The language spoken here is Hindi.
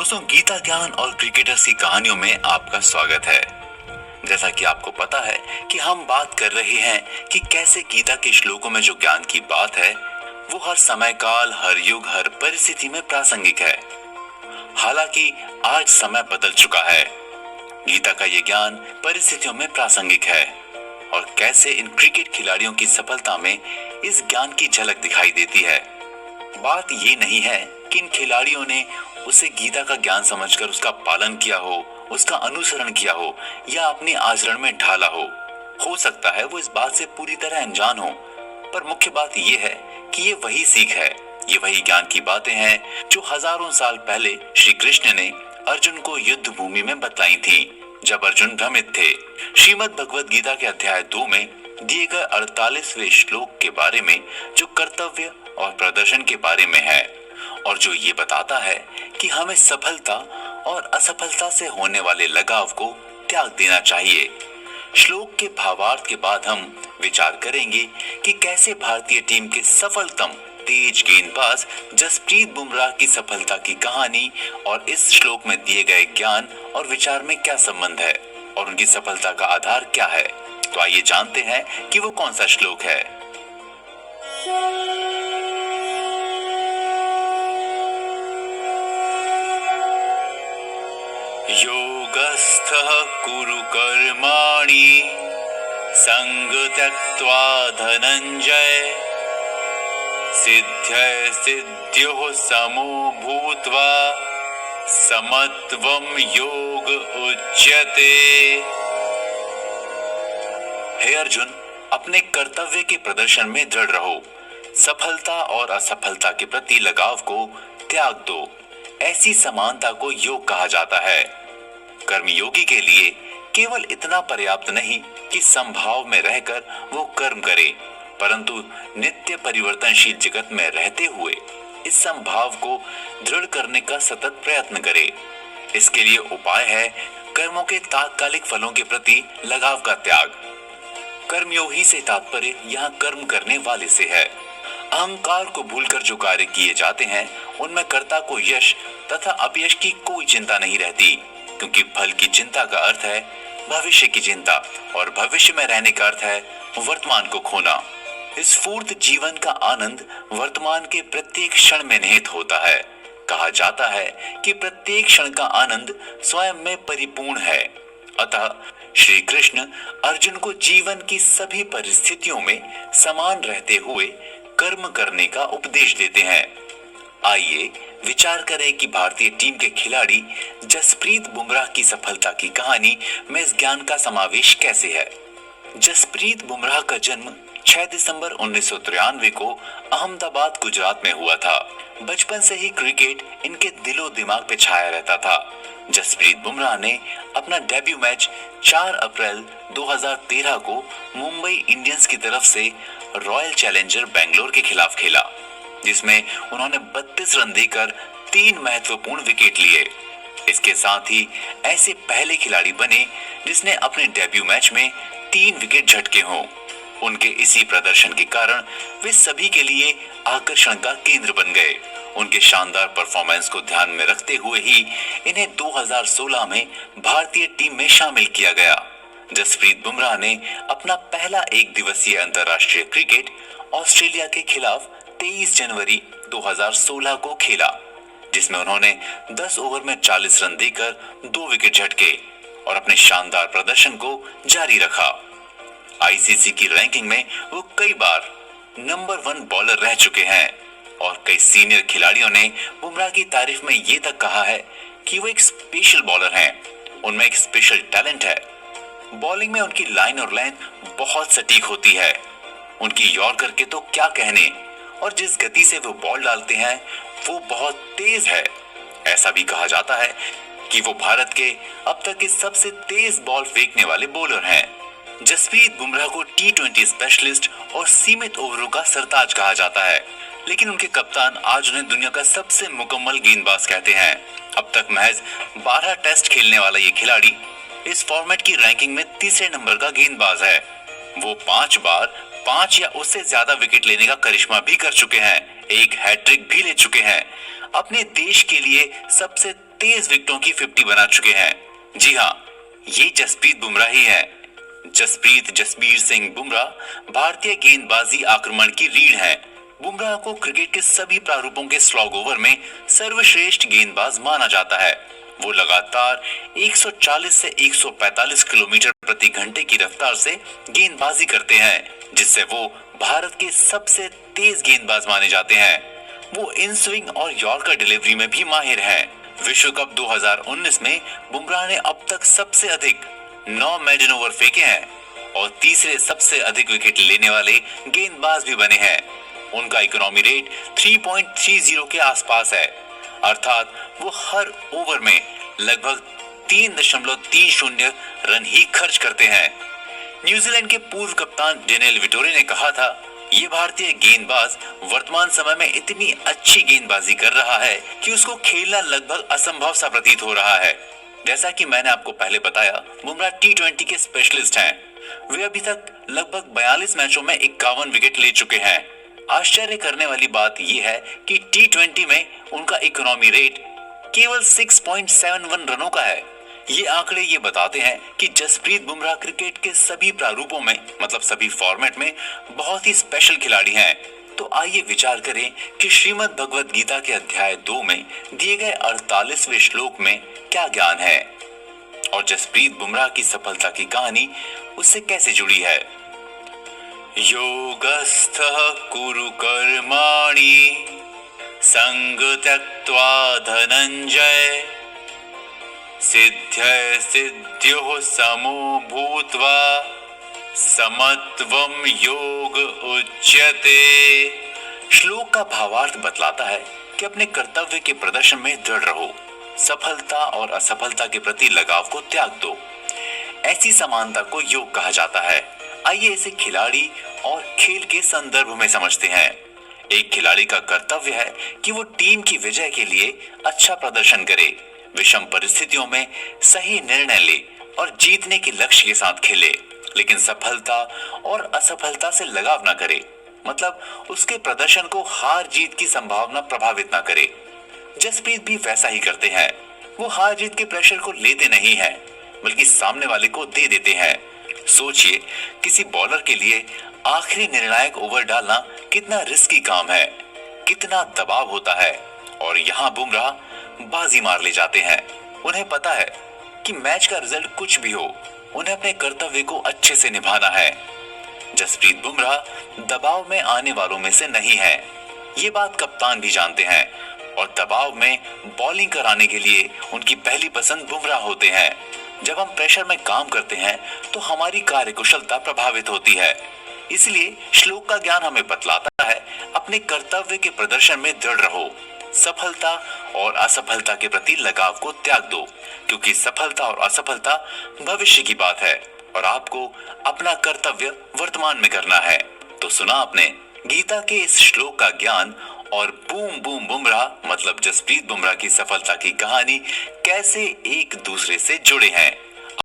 दोस्तों, गीता ज्ञान और क्रिकेटर्स की कहानियों में आपका स्वागत है। जैसा कि आपको पता है कि हम बात कर रहे हैं कि कैसे गीता के श्लोकों में जो ज्ञान की बात है वो हर समय काल, हर युग, हर परिस्थिति में प्रासंगिक है। हालांकि आज समय बदल चुका है, गीता का ये ज्ञान परिस्थितियों में प्रासंगिक है और कैसे इन क्रिकेट खिलाड़ियों की सफलता में इस ज्ञान की झलक दिखाई देती है। बात ये नहीं है कि इन खिलाड़ियों ने उसे गीता का ज्ञान समझकर उसका पालन किया हो, उसका अनुसरण किया हो या अपने आचरण में ढाला हो सकता है वो इस बात से पूरी तरह अनजान हो, पर मुख्य बात ये है कि ये वही सीख है, ये वही ज्ञान की बातें हैं जो हजारों साल पहले श्री कृष्ण ने अर्जुन को युद्ध भूमि में बतलाई थी, जब अर्जुन भ्रमित थे। श्रीमद् भगवद गीता के अध्याय 2 में दिए गए 48वें श्लोक के बारे में जो कर्तव्य और प्रदर्शन के बारे में है और जो ये बताता है कि हमें सफलता और असफलता से होने वाले लगाव को त्याग देना चाहिए। श्लोक के भावार्थ के बाद हम विचार करेंगे कि कैसे भारतीय टीम के सफलतम तेज गेंदबाज जसप्रीत बुमराह की सफलता की कहानी और इस श्लोक में दिए गए ज्ञान और विचार में क्या संबंध है और उनकी सफलता का आधार क्या है। तो आइए जानते हैं कि वो कौन सा श्लोक है। योगस्थः कुरु कर्माणि संग त्यक्त्वा धनंजय सिद्ध्यः सिद्ध्योः समो भूत्वा समत्वं योग उच्यते। हे अर्जुन, अपने कर्तव्य के प्रदर्शन में दृढ़ रहो, सफलता और असफलता के प्रति लगाव को त्याग दो। ऐसी समानता को योग कहा जाता है। कर्मयोगी के लिए केवल इतना पर्याप्त नहीं कि संभाव में रहकर वो कर्म करे, परंतु नित्य परिवर्तनशील जगत में रहते हुए इस संभाव को दृढ़ करने का सतत प्रयत्न करे। इसके लिए उपाय है कर्मों के तात्कालिक फलों के प्रति लगाव का त्याग। कर्मयोगी से तात्पर्य यहाँ कर्म करने वाले से है। अहंकार को भूलकर जो कार्य किए जाते हैं उनमें कर्ता को यश तथा अपयश की कोई चिंता नहीं रहती, क्योंकि फल की चिंता का अर्थ है भविष्य की चिंता और भविष्य में रहने का अर्थ है वर्तमान को खोना। इस स्फूर्त जीवन का आनंद वर्तमान के प्रत्येक क्षण में निहित होता है। कहा जाता है कि प्रत्येक क्षण का आनंद स्वयं में परिपूर्ण है। अतः श्री कृष्ण अर्जुन को जीवन की सभी परिस्थितियों में समान रहते हुए कर्म करने का उपदेश देते हैं। आइए विचार करें कि भारतीय टीम के खिलाड़ी जसप्रीत बुमराह की सफलता की कहानी में इस ज्ञान का समावेश कैसे है। जसप्रीत बुमराह का जन्म 6 दिसंबर 1993 को अहमदाबाद, गुजरात में हुआ था। बचपन से ही क्रिकेट इनके दिलो दिमाग पे छाया रहता था। जसप्रीत बुमराह ने अपना डेब्यू मैच 4 अप्रैल 2013 को मुंबई इंडियंस की तरफ से रॉयल चैलेंजर बेंगलोर के खिलाफ खेला, जिसमें उन्होंने 32 रन देकर 3 महत्वपूर्ण विकेट लिए। इसके साथ ही ऐसे पहले खिलाड़ी बने जिसने अपने डेब्यू मैच में 3 विकेट झटके हों। उनके इसी प्रदर्शन के कारण वे सभी के लिए आकर्षण का केंद्र बन गए। उनके शानदार परफॉर्मेंस को ध्यान में रखते हुए ही इन्हें 2016 में भारतीय टीम में शामिल किया गया। जसप्रीत बुमराह ने अपना पहला एक दिवसीय अंतर्राष्ट्रीय क्रिकेट ऑस्ट्रेलिया के खिलाफ 23 जनवरी 2016 को खेला, जिसमें उन्होंने 10 ओवर में 40 रन देकर 2 विकेट झटके और अपने शानदार प्रदर्शन को जारी रखा। आईसीसी की रैंकिंग में वो कई बार नंबर 1 बॉलर रह चुके हैं और कई सीनियर खिलाड़ियों ने बुमराह की तारीफ में ये तक कहा है कि वो एक स्पेशल बॉलर हैं, उनमें एक स्पेशल टैलेंट है। बॉलिंग में उनकी लाइन और लेंथ बहुत सटीक होती है। उनकी यॉर्कर के तो क्या कहने, और जिस गति से वो बॉल डालते हैं वो बहुत तेज है। ऐसा भी कहा जाता है कि वो भारत के अब तक के सबसे तेज बॉल फेंकने वाले बॉलर हैं। जसप्रीत बुमराह को T20 स्पेशलिस्ट और सीमित ओवरों का सरताज कहा जाता है, लेकिन उनके कप्तान आज उन्हें दुनिया का सबसे मुकम्मल गेंदबाज कहते हैं। अब तक महज 12 टेस्ट खेलने वाला ये खिलाड़ी इस फॉर्मेट की रैंकिंग में तीसरे नंबर का गेंदबाज है। वो 5 बार 5 या उससे ज्यादा विकेट लेने का करिश्मा भी कर चुके हैं, एक हैट्रिक भी ले चुके हैं। अपने देश के लिए सबसे 23 विकेटों की 50 बना चुके हैं। जी हाँ, ये जसप्रीत बुमराह ही है। जसबीर सिंह बुमराह भारतीय गेंदबाजी आक्रमण की रीढ़ हैं। बुमराह को क्रिकेट के सभी प्रारूपों के स्लॉग ओवर में सर्वश्रेष्ठ गेंदबाज माना जाता है। वो लगातार 140 से 145 किलोमीटर प्रति घंटे की रफ्तार से गेंदबाजी करते हैं, जिससे वो भारत के सबसे तेज गेंदबाज माने जाते हैं। वो इन स्विंग और यॉर्कर डिलीवरी में भी माहिर हैं। विश्व कप 2019 में बुमराह ने अब तक सबसे अधिक 9 मेडन ओवर फेंके हैं और तीसरे सबसे अधिक विकेट लेने वाले गेंदबाज भी बने हैं। उनका इकोनॉमी रेट 3.30 के आसपास है, अर्थात वो हर ओवर में लगभग 3.30 रन ही खर्च करते हैं। न्यूजीलैंड के पूर्व कप्तान डेनियल विटोरे ने कहा था, ये भारतीय गेंदबाज वर्तमान समय में इतनी अच्छी गेंदबाजी कर रहा है कि उसको खेलना लगभग असंभव सा प्रतीत हो रहा है। जैसा कि मैंने आपको पहले बताया, बुमराह T20 के स्पेशलिस्ट हैं। वे अभी तक लगभग 42 मैचों में 51 विकेट ले चुके हैं। आश्चर्य करने वाली बात यह है कि T20 में उनका इकोनॉमी रेट केवल 6.71 रनों का है। ये आंकड़े ये बताते हैं कि जसप्रीत बुमराह क्रिकेट के सभी प्रारूपों में, मतलब सभी फॉर्मेट में बहुत ही स्पेशल खिलाड़ी हैं। तो आइए विचार करें कि श्रीमद् भगवद गीता के अध्याय 2 में दिए गए 48वें श्लोक में क्या ज्ञान है और जसप्रीत बुमराह की सफलता की कहानी उससे कैसे जुड़ी है। योगस्थः कुरु कर्माणि संग त्यक्त्वा धनंजय सिद्ध्यः सिद्ध्योः समो भूत्वा समत्वम योग उच्यते। श्लोक का भावार्थ बतलाता है कि अपने कर्तव्य के प्रदर्शन में दृढ़ रहो, सफलता और असफलता के प्रति लगाव को त्याग दो। ऐसी समानता को योग कहा जाता है। आइए इसे खिलाड़ी और खेल के संदर्भ में समझते हैं। एक खिलाड़ी का कर्तव्य है कि वो टीम की विजय के लिए अच्छा प्रदर्शन करे, विषम परिस्थितियों में सही निर्णय ले और जीतने के लक्ष्य के साथ खेले, लेकिन सफलता और असफलता से लगाव ना करे, मतलब उसके प्रदर्शन को हार जीत की संभावना प्रभावित ना करे। जसप्रीत भी वैसा ही करते हैं। वो हार जीत के प्रेशर को लेते नहीं हैं, बल्कि सामने वाले को दे देते हैं। सोचिए, किसी बॉलर के लिए आखिरी निर्णायक ओवर डालना कितना रिस्की काम है, कितना दबाव होता है, और यहाँ बुमराह बाजी मार ले जाते हैं। उन्हें पता है कि मैच का रिजल्ट कुछ भी हो, उन्हें अपने कर्तव्य को अच्छे से निभाना है। जसप्रीत बुमराह दबाव में आने वालों में से नहीं है। ये बात कप्तान भी जानते हैं और दबाव में बॉलिंग कराने के लिए उनकी पहली पसंद बुमराह होते हैं। जब हम प्रेशर में काम करते हैं तो हमारी कार्यकुशलता प्रभावित होती है। इसलिए श्लोक का ज्ञान हमें बतलाता है, अपने कर्तव्य के प्रदर्शन में दृढ़ रहो, सफलता और असफलता के प्रति लगाव को त्याग दो, क्योंकि सफलता और असफलता भविष्य की बात है और आपको अपना कर्तव्य वर्तमान में करना है। तो सुना आपने गीता के इस श्लोक का ज्ञान और बूम बूम बुमराह मतलब जसप्रीत बुमराह की सफलता की कहानी कैसे एक दूसरे से जुड़े हैं।